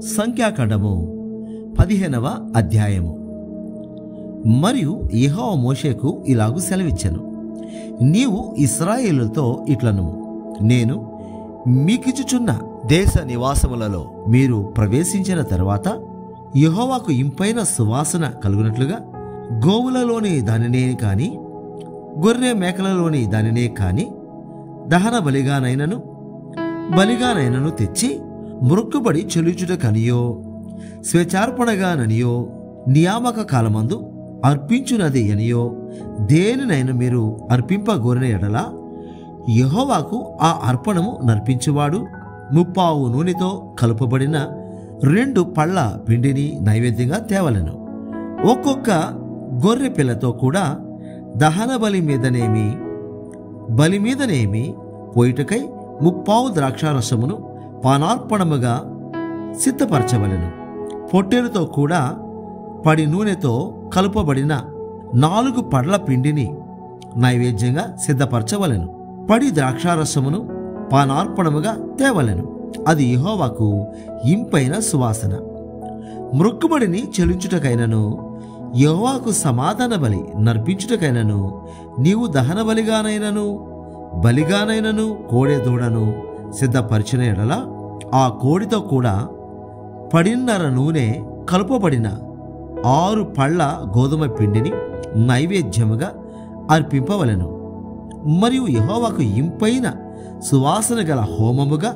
సంఖ్యాకాండము 15వ అధ్యాయము. మరియు యెహోవా మోషేకు ఇలాగు సెలవిచ్చెను, నీవు ఇశ్రాయేలుతో ఇట్లను, నేను మీకిచ్చుచున్న దేశ నివాసములలో మీరు ప్రవేశించిన తరువాత యెహోవాకు ఇంపైన సువాసన కలుగునట్లుగా గోవులలోని దానినే కాని గొర్రె మేకలలోని దానినే కాని దహన బలిగానైనను తెచ్చి మ్రొక్కుబడి చెల్లించుటకనియో స్వేచ్ఛార్పణగాననియో నియామక కాలమందు అర్పించునది అనియో దేనినైనా మీరు అర్పింపగోరిన ఎడల యెహోవాకు ఆ అర్పణము నర్పించువాడు 30 నూనెతో కలుపబడిన 2 పళ్ళ పిండిని నైవేద్యంగా తేవలెను. ఒక్కొక్క గొర్రె పిల్లతో కూడా దహన బలి మీదనేమి పోయిటకై 30 ద్రాక్షారసమును పానార్పణముగా సిద్ధపరచవలెను. పొట్టేలుతో కూడా పడి నూనెతో కలుపబడిన 4 పళ్ళ పిండిని నైవేద్యంగా సిద్ధపరచవలెను. పడి ద్రాక్షారసమును పానార్పణముగా తేవలెను. అది యెహోవాకు ఇంపైన సువాసన. మ్రొక్కుబడిని చెల్లించుటకైనను యెహోవాకు సమాధాన బలి నర్పించుటకైనను నీవు దహన బలిగానైనను కోడెదూడను సిద్ధపరిచిన ఎడల ఆ కోడితో కూడా 10 నూనె కలుపబడిన 6 పళ్ళ గోధుమ పిండిని నైవేద్యముగా అర్పింపవలెను. మరియు యెహోవాకు ఇంపైన సువాసన గల హోమముగా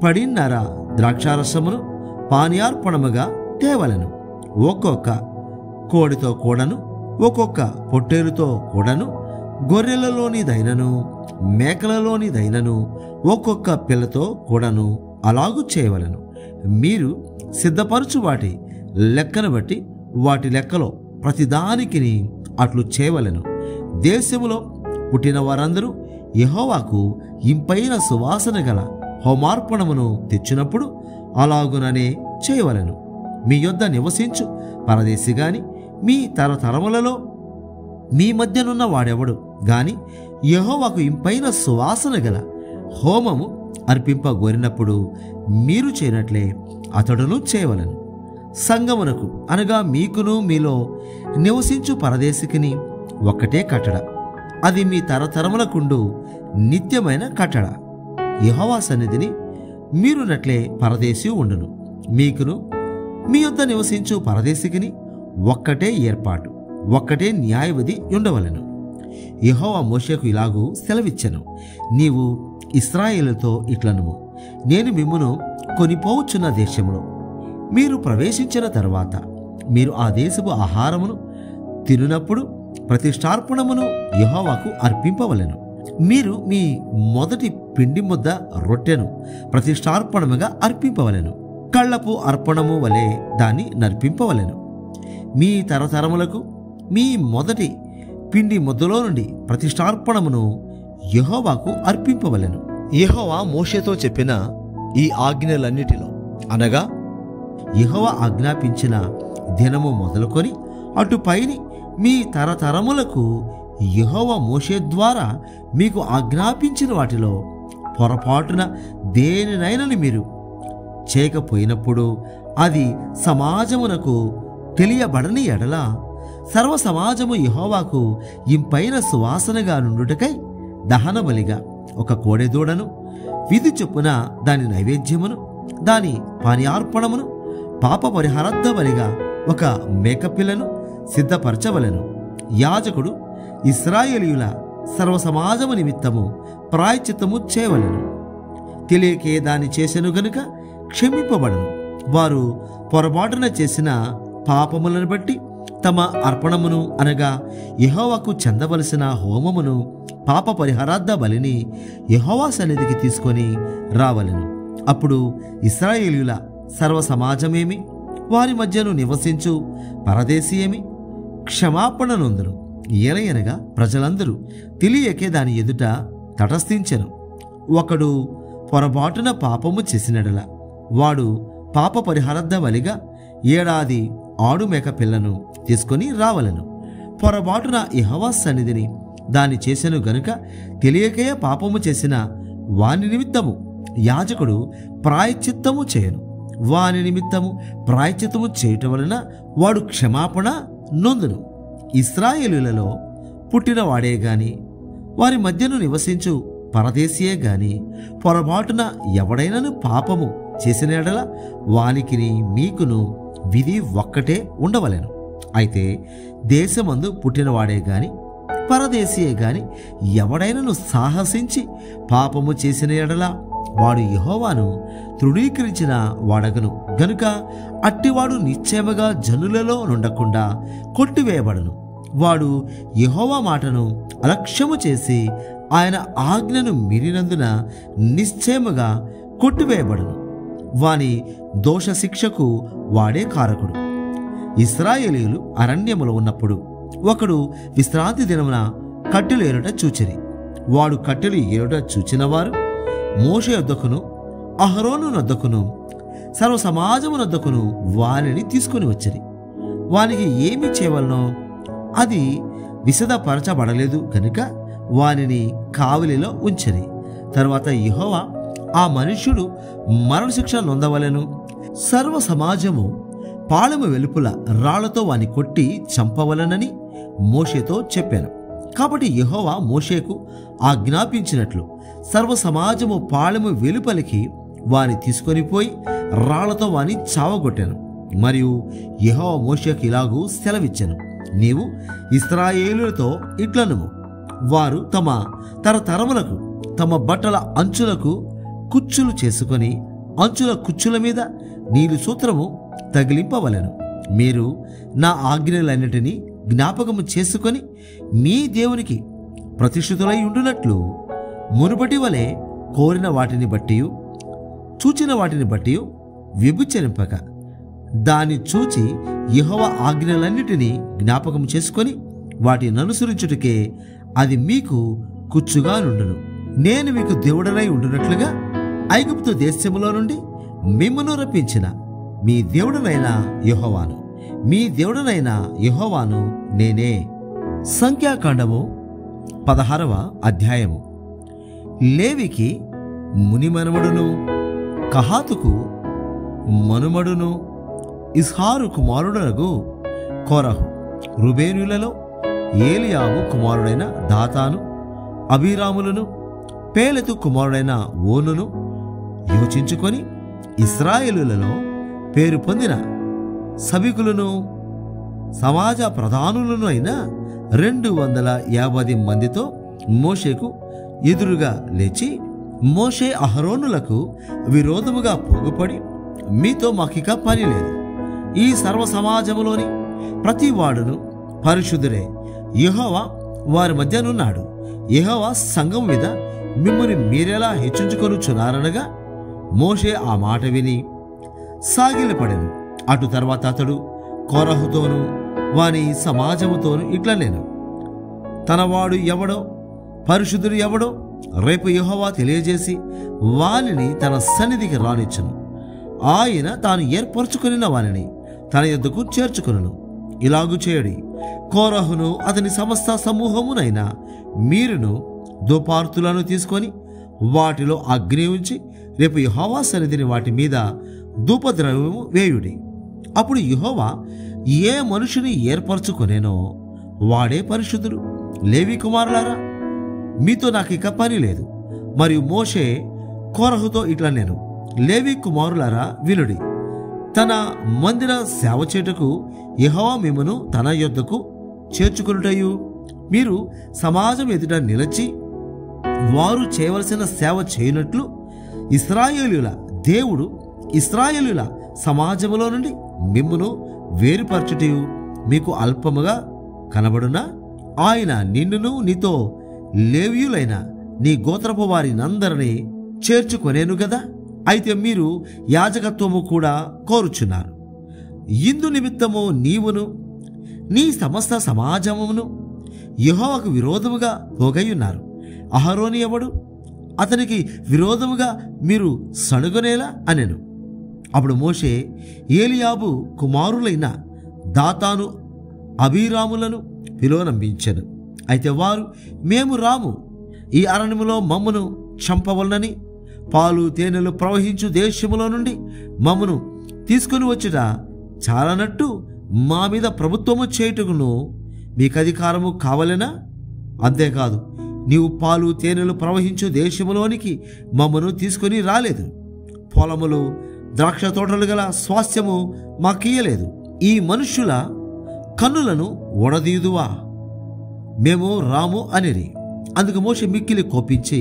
10 ద్రాక్షారసమును పానీయార్పణముగా తేవలెను. ఒక్కొక్క కోడితో కూడాను ఒక్కొక్క పొట్టేలుతో కూడాను గొర్రెలలోనిదైనను మేకలలోనిదైనను ఒక్కొక్క పిల్లతో కూడాను అలాగూ చేయవలెను. మీరు సిద్ధపరచు వాటి లెక్కను బట్టి వాటి లెక్కలో ప్రతిదానికి అట్లు చేయవలెను. దేశములో పుట్టిన వారందరూ యెహోవాకు ఇంపైన సువాసన గల హోమార్పణమును తెచ్చినప్పుడు అలాగుననే చేయవలెను. మీ యొద్ద నివసించు పరదేశి గాని మీ తరతరములలో మీ మధ్యనున్న వాడెవడు గాని యెహోవాకు ఇంపైన సువాసన గల హోమము అర్పింపగోరినప్పుడు మీరు చేయనట్లే అతడును చేయవలెను. సంగమునకు అనగా మీకును మీలో నివసించు పరదేశికిని ఒక్కటే కట్టడ, అది మీ తరతరములకుండు నిత్యమైన కట్టడ. యెహోవా సన్నిధిని మీరునట్లే పరదేశి ఉండును. మీకును మీ యొద్ద నివసించు పరదేశికిని ఒక్కటే ఏర్పాటు, ఒక్కటే న్యాయవిధి ఉండవలెను. యెహోవా మోషేకు ఇలాగూ సెలవిచ్చెను, నీవు ఇశ్రాయేలుతో ఇట్లనుము, నేను మిమ్మును కొనిపోవచ్చున్న దేశములో మీరు ప్రవేశించిన తరువాత మీరు ఆ దేశపు ఆహారమును తినునప్పుడు ప్రతిష్టార్పణమును యెహోవాకు అర్పింపవలెను. మీరు మీ మొదటి పిండి ముద్ద రొట్టెను ప్రతిష్టార్పణముగా అర్పింపవలెను. కళ్ళపు అర్పణము వలె దాన్ని నర్పింపవలెను. మీ తరతరములకు మీ మొదటి పిండి ముద్దలో నుండి ప్రతిష్టార్పణమును యెహోవాకు అర్పింపవలెను. యెహోవా మోషేతో చెప్పిన ఈ ఆజ్ఞలన్నిటిలో అనగా యెహోవా ఆజ్ఞాపించిన దినము మొదలుకొని అటుపైని మీ తరతరములకు యెహోవా మోషే ద్వారా మీకు ఆజ్ఞాపించిన వాటిలో పొరపాటున దేనినైనను మీరు చేయకపోయినప్పుడు అది సమాజమునకు తెలియబడని ఎడల సర్వ సమాజము యెహోవాకు ఇంపైన సువాసనగా నుండుటకై దహన బలిగా ఒక కోడెదూడను, విధి చొప్పున దాని నైవేద్యమును, దాని పానీయార్పణమును, పాప పరిహారార్థ బలిగా ఒక మేకపిల్లను సిద్ధపరచవలెను. యాజకుడు ఇశ్రాయేలీయుల సర్వ సమాజము నిమిత్తము ప్రాయశ్చిత్తము చేయవలెను. తెలియకే దాన్ని చేసెను గనుక క్షమింపబడను. వారు పొరపాటున చేసిన పాపములను బట్టి తమ అర్పణమును అనగా యెహోవాకు చెందవలసిన హోమమును, పాప పరిహారార్థ బలిని యెహోవా సన్నిధికి తీసుకొని రావలెను. అప్పుడు ఇశ్రాయేలీయుల సర్వ సమాజమేమి వారి మధ్యను నివసించు పరదేశీ ఏమి క్షమాపణ నొందును. ఏలయనగా ప్రజలందరూ తెలియకే దాని ఎదుట తటస్థించెను. ఒకడు పొరపాటున పాపము చేసినడల వాడు పాప పరిహారార్థ బలిగా 7 ఆడు మేక పిల్లను తీసుకొని రావలెను. పొరపాటున యెహోవా సన్నిధిని దాన్ని చేసెను గనుక తెలియకే పాపము చేసిన వాని నిమిత్తము యాజకుడు ప్రాయశ్చిత్తము చేయను. వాని నిమిత్తము ప్రాయశ్చిత్తము చేయటం వలన వాడు క్షమాపణ నొందును. ఇశ్రాయేలులలో పుట్టినవాడే గాని వారి మధ్యను నివసించు పరదేశీయే గాని పొరపాటున ఎవడైనను పాపము చేసిన యెడల వానికిని మీకును విధి ఒక్కటే ఉండవలెను. అయితే దేశమందు పుట్టినవాడే గాని పరదేశీయే గాని ఎవడైనను సాహసించి పాపము చేసిన యెడల వాడు యెహోవాను తృణీకరించిన వాడగను గనుక అట్టివాడు నిశ్చయముగా జనులలో నుండకుండా కొట్టివేయబడును. వాడు యెహోవా మాటను అలక్ష్యము చేసి ఆయన ఆజ్ఞను మీరినందున నిశ్చయముగా కొట్టివేయబడును. వాని దోష శిక్షకు వాడే కారకుడు. ఇశ్రాయేలీయులు అరణ్యములో ఉన్నప్పుడు ఒకడు విశ్రాంతి దినమున కట్టెలు ఏరుట చూచిరి. వాడు కట్టెలు ఏరుట చూచిన వారు మోషే యొద్దకును అహరోను నొద్దకును సర్వ సమాజము నొద్దకును వానిని తీసుకుని వచ్చిరి. వానికి ఏమి చేయవలనో అది విశదపరచబడలేదు కనుక వానిని కావలిలో ఉంచిరి. తరువాత యెహోవా ఆ మనుష్యుడు మరణశిక్ష నొందవలెను, సర్వ సమాజము పాళెము వెలుపుల రాళ్లతో వాని కొట్టి చంపవలనని మోషేతో చెప్పాను. కాబట్టి యెహోవా మోషేకు ఆజ్ఞాపించినట్లు సర్వ సమాజము పాళెము వెలుపలికి వాని తీసుకొని పోయి రాళ్లతో వాని చావగొట్టాను. మరియు యెహోవా మోషేకు ఇలాగూ సెలవిచ్చాను, నీవు ఇశ్రాయేలులతో ఇట్లనుము, వారు తమ తరతరములకు తమ బట్టల అంచులకు కుచ్చులు చేసుకొని అంచుల కుచ్చుల మీద నీలి సూత్రము తగిలింపవలెను. మీరు నా ఆజ్ఞలన్నిటినీ జ్ఞాపకము చేసుకొని మీ దేవునికి ప్రతిష్ఠితులై ఉండునట్లు మునుపటి వలె కోరిన వాటిని బట్టి చూచిన వాటిని బట్టి విభుచరింపక దాన్ని చూచి యెహోవా ఆజ్ఞలన్నిటినీ జ్ఞాపకం చేసుకొని వాటిని అనుసరించుటకే అది మీకు కుచ్చుగా నుండును. నేను మీకు దేవుడనై ఉండునట్లుగా ఐగుప్తు దేశములో నుండి మిమ్మును రప్పించిన మీ దేవుడనైన యెహోవాను, మీ దేవుడనైన యెహోవాను నేనే. సంఖ్యాకాండము 16వ అధ్యాయము. లేవికి మునిమనుమడును కహాతుకు మనుమడును ఇస్హారు కుమారుడనగు కోరహు. రుబేనులలో ఏలియాబు కుమారుడైన దాతాను అబీరాములను పేలెతు కుమారుడైన ఓనును యోచించుకొని ఇశ్రాయేలులలో పేరు పొందిన సభికులను సమాజ ప్రధానులను అయిన 250 మందితో మోషేకు ఎదురుగా లేచి, మోషే అహరోనులకు విరోధముగా పోగుపడి, మీతో మాకిక పని లేదు. ఈ సర్వ సమాజములోని ప్రతి వాడును పరిశుద్ధుడే, యెహోవా వారి మధ్యనున్నాడు. యెహోవా సంఘం మీద మిమ్ముని మీరెలా హెచ్చించుకొనుచున్నారనగా మోషే ఆ మాట విని సాగిలపడెను. అటు తర్వాత అతడు కోరహుతోనూ వాని సమాజముతోనూ ఇట్లా నేను, తనవాడు ఎవడో పరిశుద్ధుడు ఎవడో రేపు యెహోవా తెలియజేసి వానిని తన సన్నిధికి రానిచ్చును. ఆయన తాను ఏర్పరచుకొనిన వానిని తన యొద్దకు చేర్చుకొనును. ఇలాగు చేయడి, కోరహును అతని సమస్త సమూహమునైనా మీరును ధూపార్తులను తీసుకొని వాటిలో అగ్ని ఉంచి రేపు యెహోవా సన్నిధిని వాటి మీద ధూపద్రవ్యము వేయుడి. అప్పుడు యెహోవా ఏ మనుషుని ఏర్పరచుకొనేనో వాడే పరిశుద్ధుడు. లేవి కుమారులారా, మీతో నాకిక పని లేదు. మరియు మోషే కోరహుతో ఇట్లా నేను, లేవి కుమారులారా వినుడి, తన మందిర సేవ చేయుటకు యెహోవా మిమ్మును తన యొద్దకు చేర్చుకొనుటయు, మీరు సమాజం ఎదుట నిలిచి వారు చేయవలసిన సేవ చేయనట్లు ఇశ్రాయేలుల దేవుడు ఇశ్రాయేలుల సమాజములో నుండి మిమ్మును వేరుపరచుటయు మీకు అల్పముగా కనబడునా? ఆయన నిన్నును నీతో లేవీయులైన నీ గోత్రపు వారినందరినీ చేర్చుకొనేను గదా. అయితే మీరు యాజకత్వము కూడా కోరుచున్నారు. ఇందు నిమిత్తము నీవును నీ సమస్త సమాజమును యెహోవాకు విరోధముగా పోగయ్యున్నారు. అహరోను ఎవడు? అతనికి విరోధముగా మీరు సణుగనేలా అనెను. అప్పుడు మోషే ఏలియాబు కుమారులైన దాతాను అబీరాములను పిలువనంపించెను. అయితే వారు, మేము రాము, ఈ అరణ్యములో మమ్మను చంపవలనని పాలు తేనెలు ప్రవహించు దేశములో నుండి మమ్మను తీసుకొని వచ్చుట చాలనట్టు మా మీద ప్రభుత్వము చేయుటకును మీకు అధికారము కావలెనా? అంతేకాదు, నీవు పాలు తేనెలు ప్రవహించు దేశములోనికి మమ్మను తీసుకొని రాలేదు. పొలములు ద్రాక్ష తోటలు గల స్వాస్థ్యము మాకియ్యలేదు. ఈ మనుష్యుల కన్నులను ఒడదీయుదువా? మేము రాము అనిరి. అందుకు మోషే మిక్కిలి కోపించి,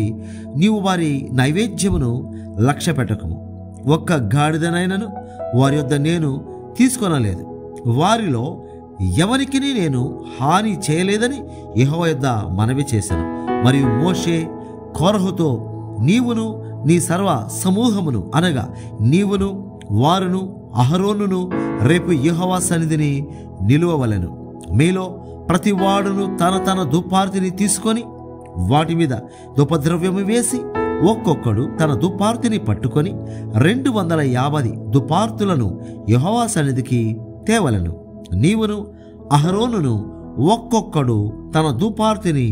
నీవు వారి నైవేద్యమును లక్ష్య పెట్టకము. ఒక్క గాడిదనైనను వారి యొద్ద నేను తీసుకొనలేదు. వారిలో ఎవరికి నేను హాని చేయలేదని యెహోవా యొద్ద మనవి చేశాను. మరియు మోషే కోరహుతో, నీవును నీ సర్వ సమూహమును అనగా నీవును వారును అహరోనును రేపు యెహోవా సన్నిధిని నిలువవలెను. మీలో ప్రతివాడును తన తన దుప్పార్తిని తీసుకొని వాటి మీద ధూపద్రవ్యము వేసి ఒక్కొక్కడు తన దుప్పార్తిని పట్టుకొని 250 దుపార్తులను యెహోవా సన్నిధికి తేవలెను. నీవును అహరోనును ఒక్కొక్కడు తన దుపార్తిని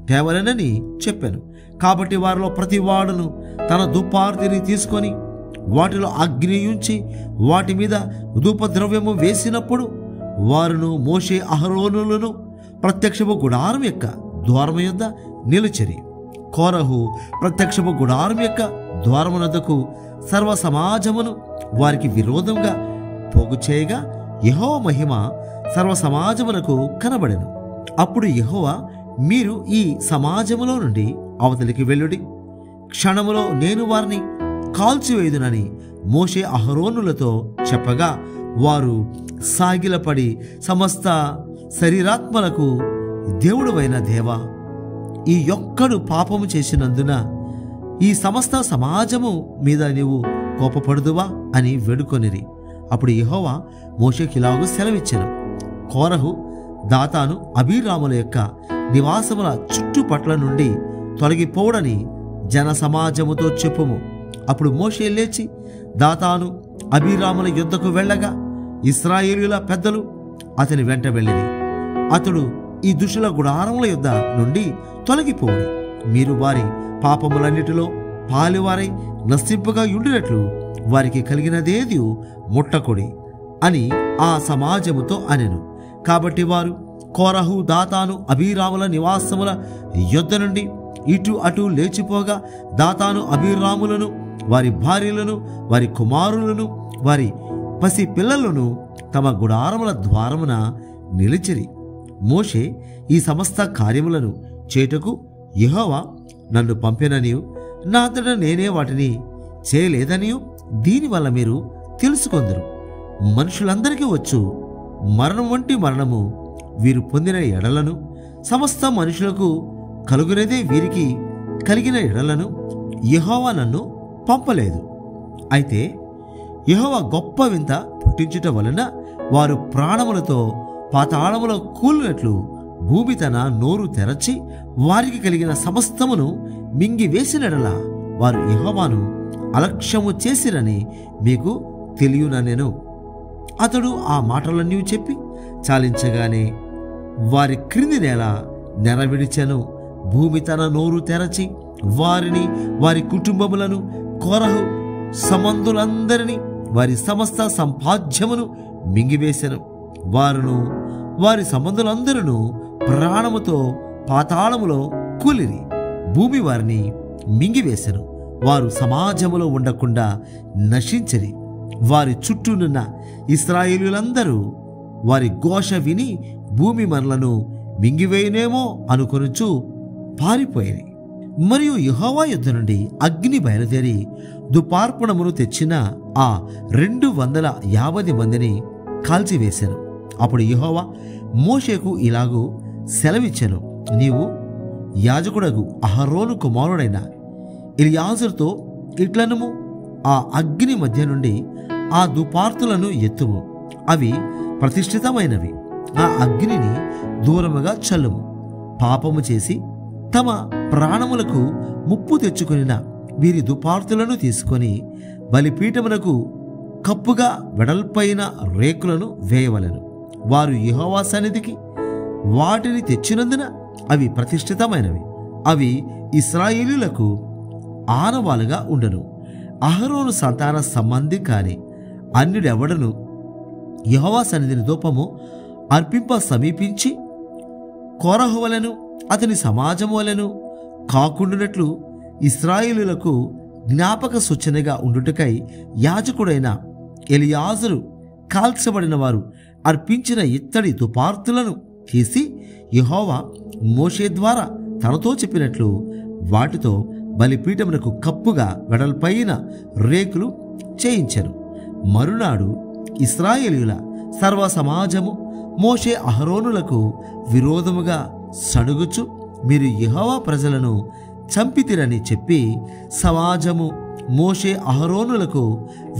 తేవలెనని చెప్పాను. కాబట్టి వారిలో ప్రతివాడును తన దుపార్తిని తీసుకొని వాటిలో అగ్నియుంచి వాటి మీద ధూపద్రవ్యము వేసినప్పుడు వారును మోషే అహరోనులను ప్రత్యక్షపు గుడారం యొక్క ద్వారము యొద్ద నిలిచిరి. కోరహు ప్రత్యక్షపు గుడారం యొక్క ద్వారమునద్దకు సర్వ సమాజమును వారికి విరోధంగా పోగు చేయగా యెహోవా మహిమ సర్వ సమాజమునకు కనబడెను. అప్పుడు యెహోవా, మీరు ఈ సమాజములో నుండి అవతలికి వెళ్ళుడి, క్షణములో నేను వారిని కాల్చివేయుదునని మోషే అహరోనులతో చెప్పగా వారు సాగిలపడి, సమస్త శరీరాత్మలకు దేవుడువైన దేవా, ఈ యొక్కడు పాపము చేసినందున ఈ సమస్త సమాజము మీద నీవు కోపపడుదువా అని వేడుకొనిరి. అప్పుడు యెహోవా మోషేకిలాగు సెలవిచ్చెను, కోరహు దాతాను అబీరాముల యొక్క నివాసముల చుట్టుపట్ల నుండి తొలగిపోవడని జన సమాజముతో చెప్పుము. అప్పుడు మోషే లేచి దాతాను అబీరాముల యుద్ధకు వెళ్ళగా ఇశ్రాయేలీయుల పెద్దలు అతని వెంట వెళ్ళిరి. అతడు, ఈ దుష్టుల గుడారముల యుద్ధ నుండి తొలగిపోవుడి, మీరు వారి పాపములన్నిటిలో పాలువారై నశింపుగా ఉండినట్లు వారికి కలిగినదేది ముట్టకొడి అని ఆ సమాజముతో అనెను. కాబట్టి వారు కోరహు దాతాను అబీరాముల నివాసముల యుద్ధ నుండి ఇటు అటు లేచిపోగా దాతాను అబీరాములను వారి భార్యలను వారి కుమారులను వారి పసి పిల్లలను తమ గుడారముల ద్వారమున నిలిచిరి. మోషే ఈ సమస్త కార్యములను చేయుటకు యెహోవా నన్ను పంపిననియు నా అంతటా నేనే వాటిని చేయలేదనియు దీనివల్ల మీరు తెలుసుకొందరు. మనుషులందరికీ వచ్చు మరణం వంటి మరణము వీరు పొందిన ఎడలను, సమస్త మనుషులకు కలుగునేదే వీరికి కలిగిన ఎడలను యెహోవా నన్ను పంపలేదు. అయితే యెహోవా గొప్ప వింత పుట్టించుట వలన వారు ప్రాణములతో పాతాళములో కూలినట్లు భూమి తన నోరు తెరచి వారికి కలిగిన సమస్తమును మింగివేసినడలా వారు యెహోవాను అలక్ష్యము చేసిరని మీకు తెలియననెను. అతడు ఆ మాటలన్నీ చెప్పి చాలించగానే వారి క్రింది నేల నెరవిడిచెను. భూమి తన నోరు తెరచి వారిని, వారి కుటుంబములను, కోరహు సంబంధులందరినీ, వారి సమస్త సంపాద్యమును మింగివేశెను. వారును వారి సంబంధులందరూ ప్రాణముతో పాతాళములో కూలిరి. భూమి వారిని మింగివేశెను. వారు సమాజములో ఉండకుండా నశించిరి. వారి చుట్టూనున్న ఇశ్రాయేలీయులందరూ వారి ఘోష విని భూమి మనలను మింగివేయనేమో అనుకొనుచు పారిపోయిరి. మరియు యెహోవా యుద్ధ నుండి అగ్ని బయలుదేరి దుపార్పణమును తెచ్చిన ఆ 250 మందిని కాల్చివేశాను. అప్పుడు యెహోవా మోషేకు ఇలాగూ సెలవిచ్చెను, నీవు యాజకుడగు అహరోను కుమారుడైన ఎలియాజరుతో ఇట్లనుము, ఆ అగ్ని మధ్య నుండి ఆ దుపార్తులను ఎత్తుము, అవి ప్రతిష్ఠితమైనవి. ఆ అగ్నిని దూరముగా చల్లుము. పాపము చేసి తమ ప్రాణములకు ముప్పు తెచ్చుకొనిన వీరి దుపార్తులను తీసుకొని బలిపీఠమునకు కప్పుగా వెడల్పైన రేకులను వేయవలెను. వారు యెహోవా సన్నిధికి వాటిని తెచ్చినందున అవి ప్రతిష్ఠితమైనవి. అవి ఇశ్రాయేలీయులకు ఆనవాలుగా ఉండెను. అహరోను సంతాన సంబంధి కాని అన్యుడెవడను యెహోవా సన్నిధిని ధూపము అర్పింప సమీపించి కోరహు వలెను అతని సమాజము వలెను కాకుండునట్లు ఇశ్రాయేలులకు జ్ఞాపక సూచనగా ఉండుటకై యాజకుడైన ఎలియాజరు కాల్చబడిన వారు అర్పించిన ఇత్తడి తుపార్తులను తీసి యెహోవా మోషే ద్వారా తనతో చెప్పినట్లు వాటితో బలిపీఠమునకు కప్పుగా వెడల్పైన రేకులు చేయించెను. మరునాడు ఇశ్రాయేలీయుల సర్వ సమాజము మోషే అహరోనులకు విరోధముగా సణుగుచు మీరు యెహోవా ప్రజలను చంపితిరని చెప్పి సమాజము మోషే అహరోనులకు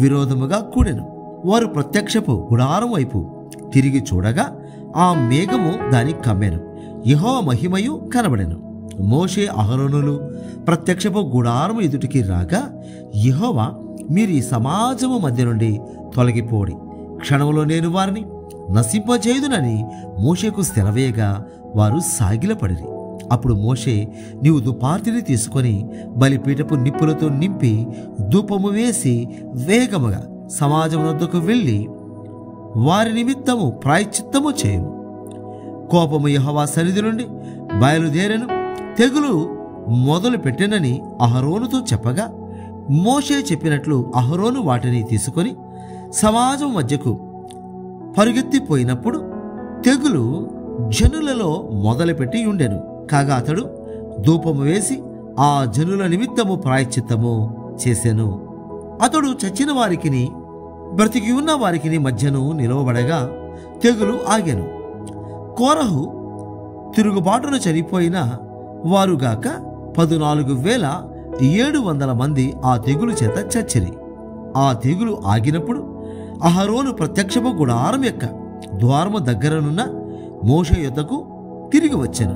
విరోధముగా కూడెను. వారు ప్రత్యక్షపు గుడారం వైపు తిరిగి చూడగా ఆ మేఘము దాని కమ్మెను, యెహోవా మహిమయు కనబడెను. మోషే అహరోనులు ప్రత్యక్షపు గుడారము ఎదుటికి రాగా యెహోవా మీరు ఈ సమాజము మధ్య నుండి తొలగిపోడి, క్షణంలో నేను వారిని నశింపజేయుదునని మోషేకు సెలవేయగా వారు సాగిలపడిరి. అప్పుడు మోషే నీవు దుపార్తిని తీసుకొని బలిపీఠపు నిప్పులతో నింపి ధూపము వేసి వేగముగా సమాజం వద్దకు వెళ్ళి వారి నిమిత్తము ప్రాయశ్చిత్తము చేయము. కోపము యెహోవా సన్నిధి నుండి బయలుదేరెను, తెగులు మొదలు పెట్టెనని అహరోనుతో చెప్పగా మోషే చెప్పినట్లు అహరోను వాటిని తీసుకొని సమాజం మధ్యకు పరుగెత్తిపోయినప్పుడు తెగులు జనులలో మొదలుపెట్టి ఉండెను. కాగా అతడు ధూపము వేసి ఆ జనుల నిమిత్తము ప్రాయశ్చిత్తము చేసెను. అతడు చచ్చిన వారికిని బ్రతికి ఉన్న వారికిని మధ్యను నిలవబడగా తెగులు ఆగెను. కోరహు తిరుగుబాటున చనిపోయిన వారుగాక 14,700 మంది ఆ తెగులు చేత చచ్చిరి. ఆ తెగులు ఆగినప్పుడు అహరోను ప్రత్యక్షపు గుడారం యొక్క ద్వారము దగ్గరనున్న మోషే యొద్దకు తిరిగి వచ్చెను.